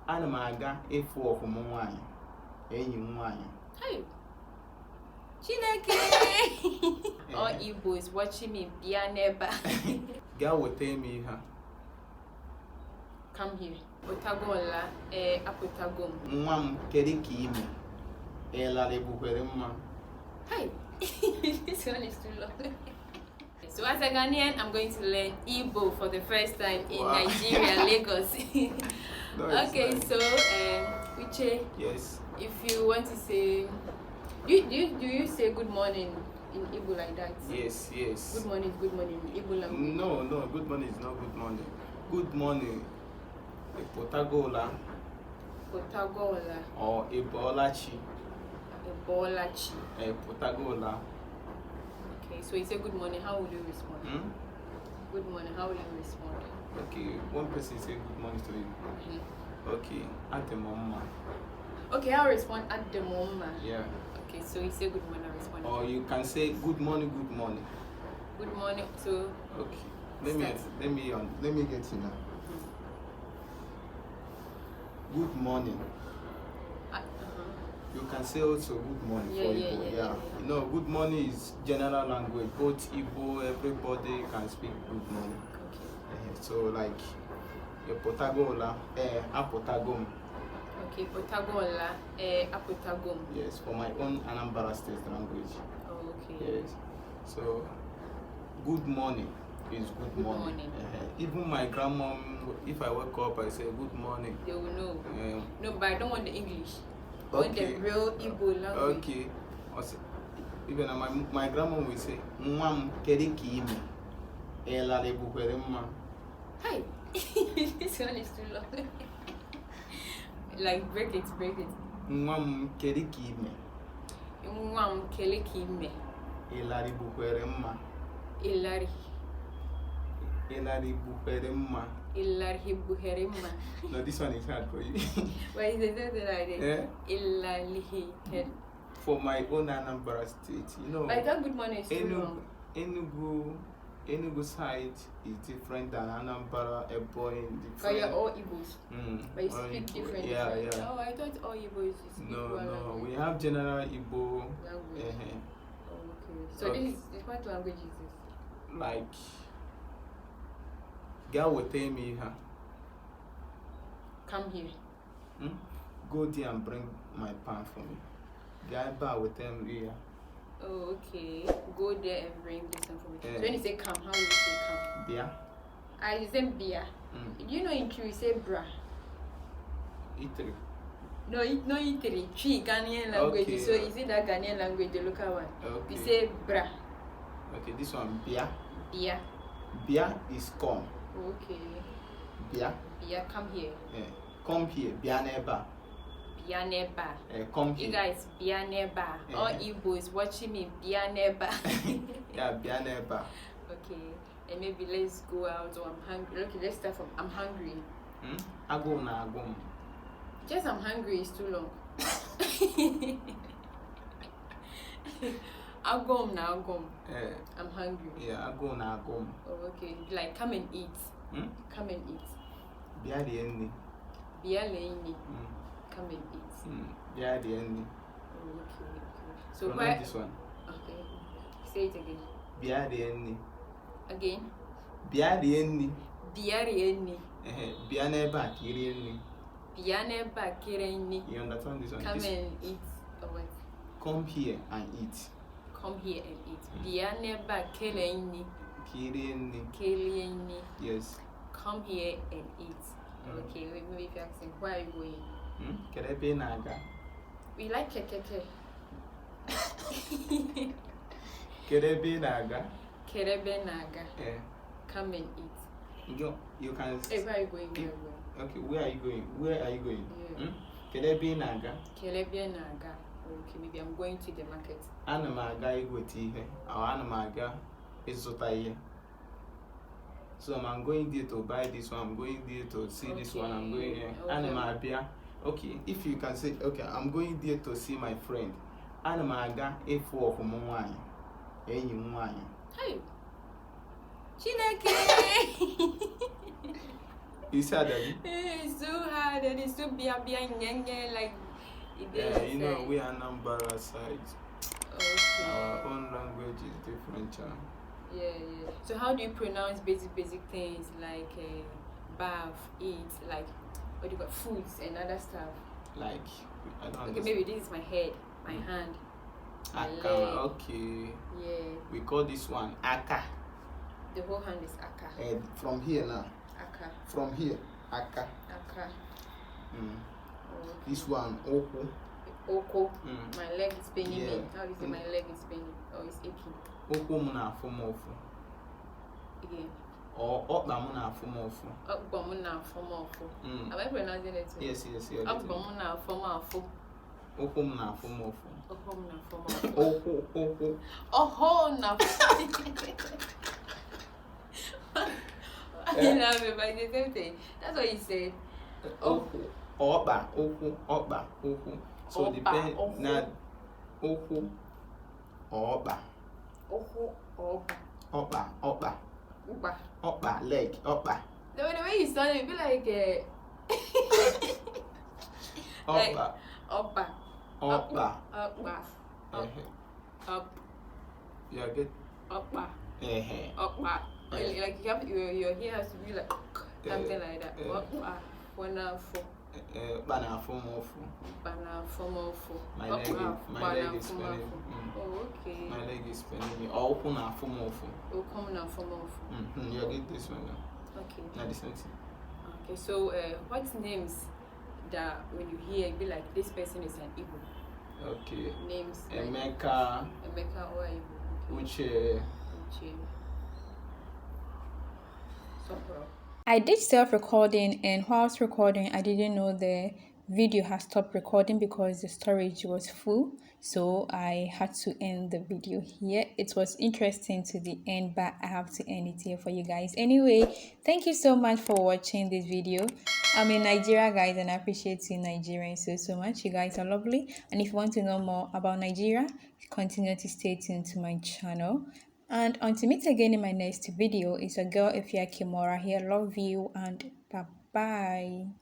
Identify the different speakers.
Speaker 1: Ana m aga ịfụ ọfụm nwaanyị. Enyi m nwaanyị.
Speaker 2: Hey. Chineke. All Igbo is watching me. Bia neba.
Speaker 1: Gaa weta m ihe.
Speaker 2: Come here. Otagola. Apotagom.
Speaker 1: Nwa m kedu ka ime? Lara ebukwere mma.
Speaker 2: Hey. This one is too long. So as a Ghanaian, I'm going to learn Igbo for the first time in Nigeria, Lagos. Okay, nice. So Uche.
Speaker 1: Yes.
Speaker 2: If you want to say, do you say good morning in Igbo like that?
Speaker 1: Yes.
Speaker 2: Good morning in Igbo language.
Speaker 1: No, good morning is not good morning. Good morning. Potagola. Or Ebolachi. Potagola.
Speaker 2: Okay, so you say good morning, how will you respond? Good morning, how will you respond?
Speaker 1: Okay, one person say good morning to you. Okay, at the moment.
Speaker 2: Okay, I'll respond at the moment.
Speaker 1: Yeah.
Speaker 2: Okay, so you say good morning, I respond.
Speaker 1: Or you can say good morning.
Speaker 2: Good morning, so.
Speaker 1: Okay. Let me get you now. Good morning. You can say also good morning for Igbo. Yeah. You know, good morning is general language. Both Igbo, everybody can speak good morning.
Speaker 2: Okay.
Speaker 1: So like your Potagola, Apotagom.
Speaker 2: Okay, Potagola, Apotagom.
Speaker 1: Yes, for my own Anambra State language.
Speaker 2: Oh, okay.
Speaker 1: Yes. So good morning is good morning. Even my grandma, if I wake up, I say good morning.
Speaker 2: They will know. No, but I don't want the English.
Speaker 1: Okay.
Speaker 2: Want the real Igbo language.
Speaker 1: Okay. Even my grandma will say, "Mwam kedu ka ime? Lara ebukwere mma."
Speaker 2: Hey, this one is too long. Like break it.
Speaker 1: Mwam kedu ka ime?
Speaker 2: Mwam kedu ka ime?
Speaker 1: Lara ebukwere mma.
Speaker 2: Ilari
Speaker 1: bukwere mma. No, this one is hard for you.
Speaker 2: Why is it like that?
Speaker 1: For my own Anambra State, you know.
Speaker 2: Like that good morning is too long.
Speaker 1: Enugu side is different than Anambra, Ebonyi.
Speaker 2: But you're all Igbos. But you speak different.
Speaker 1: Yeah.
Speaker 2: Oh, I thought all Igbos speak
Speaker 1: No.
Speaker 2: language.
Speaker 1: We have general Igbo
Speaker 2: language. Okay. So this is what language is this?
Speaker 1: Like, go with me here.
Speaker 2: Come here.
Speaker 1: Go there and bring my pan for me. Guy bar with them here.
Speaker 2: Oh, okay. Go there and bring this one for me. So when you say come, how do you say come?
Speaker 1: Bia.
Speaker 2: I say bia. You know in Tree you say bra.
Speaker 1: Itri.
Speaker 2: No, Itri. Tree Ghanaian language.
Speaker 1: Okay.
Speaker 2: So is it that Ghanaian language, the local one?
Speaker 1: Okay.
Speaker 2: You say bra.
Speaker 1: Okay, this one bia.
Speaker 2: Bia.
Speaker 1: Bia is come.
Speaker 2: Okay.
Speaker 1: Bia.
Speaker 2: Bia, come here.
Speaker 1: Come here. Bia neba.
Speaker 2: Bia neba.
Speaker 1: Come here.
Speaker 2: You guys, Bia neba. All Igbo is watching me. Bia neba.
Speaker 1: Yeah, Bia neba.
Speaker 2: Okay. And maybe let's go out or I'm hungry. Okay, let's start from I'm hungry.
Speaker 1: Agum.
Speaker 2: Just I'm hungry is too long. Agum. I'm hungry.
Speaker 1: Yeah, agum.
Speaker 2: Oh, okay. Like come and eat. Come and eat.
Speaker 1: Bia the enni.
Speaker 2: Come and eat.
Speaker 1: Bia the enni.
Speaker 2: Oh, okay. So
Speaker 1: why this one?
Speaker 2: Okay. Say it again.
Speaker 1: Bia the enni.
Speaker 2: Again.
Speaker 1: Bia the enni.
Speaker 2: Bia
Speaker 1: neba kiri enni.
Speaker 2: Bia neba kiri enni.
Speaker 1: You understand this one?
Speaker 2: Come and eat. Oh, what?
Speaker 1: Come here and eat.
Speaker 2: Come here and eat. Bia neba kiri enni.
Speaker 1: Kiri enni. Yes.
Speaker 2: Come here and eat. Okay, maybe if you're asking, where are you going?
Speaker 1: Kerebe naga.
Speaker 2: We like kekeke.
Speaker 1: Kerebe naga.
Speaker 2: Come and eat.
Speaker 1: You can.
Speaker 2: Hey, where are you going?
Speaker 1: Okay, where are you going?
Speaker 2: Yeah.
Speaker 1: Kerebe naga.
Speaker 2: Okay, maybe I'm going to the market.
Speaker 1: Anamaga igweti ihe. Or anamaga ịzụta ihe. So I'm going there to buy this one, I'm going there to see this one, I'm going here. Okay. Okay, if you can say, okay, I'm going there to see my friend. Anamaga efu ọfụm nwaanyị. Enyi m nwaanyị.
Speaker 2: Hey. Chineke.
Speaker 1: It's hard,
Speaker 2: It's too hard and it's too bia like it
Speaker 1: yeah,
Speaker 2: is.
Speaker 1: you know, we are Nambara side.
Speaker 2: Okay.
Speaker 1: Our own language is different.
Speaker 2: Yeah. So how do you pronounce basic things like bath, eat, like what do you got, foods and other stuff?
Speaker 1: Like, I don't
Speaker 2: Okay,
Speaker 1: understand.
Speaker 2: maybe this is my head, my hand, my
Speaker 1: Aka,
Speaker 2: leg.
Speaker 1: okay.
Speaker 2: Yeah.
Speaker 1: We call this one Aka.
Speaker 2: The whole hand is aka.
Speaker 1: From here now.
Speaker 2: Aka.
Speaker 1: From here, Aka.
Speaker 2: Aka. Okay.
Speaker 1: This one, Oku.
Speaker 2: Oko. My leg is paining me. How do you say my leg is paining? Oh, it's aching.
Speaker 1: Oku muna fomofu.
Speaker 2: Again.
Speaker 1: Or Okbamuna fomofu.
Speaker 2: Okbamuna fomofu. Am I pronouncing it too?
Speaker 1: Yes.
Speaker 2: Okbamuna fomofu.
Speaker 1: Oku muna fomofu.
Speaker 2: Okumna fomofu.
Speaker 1: Oku.
Speaker 2: Oh, na. I love it, but it's the same thing. That's what he said.
Speaker 1: Oku. Okba. So depend na Oku. Okba. Okba, leg, Okba.
Speaker 2: The way you sound, it be like
Speaker 1: Okba.
Speaker 2: Up.
Speaker 1: You are good.
Speaker 2: Like you have your hair has to be like something like that.
Speaker 1: My leg is spinning.
Speaker 2: Oh, okay.
Speaker 1: My leg is spinning me. Open na fomofu. You are good this one now.
Speaker 2: Okay.
Speaker 1: Not the same thing.
Speaker 2: Okay, so what names that when you hear it be like this person is an Igbo?
Speaker 1: Okay.
Speaker 2: Names
Speaker 1: Emeka
Speaker 2: or Igbo.
Speaker 1: Uche.
Speaker 3: I did self-recording, and whilst recording I didn't know the video had stopped recording because the storage was full, so I had to end the video here. It was interesting to the end, but I have to end it here for you guys. Anyway, thank you so much for watching this video. I'm in Nigeria, guys, and I appreciate you Nigerians so much. You guys are lovely, and if you want to know more about Nigeria, continue to stay tuned to my channel. And until meet again in my next video, it's your girl EfyaKimora here. Love you and bye bye.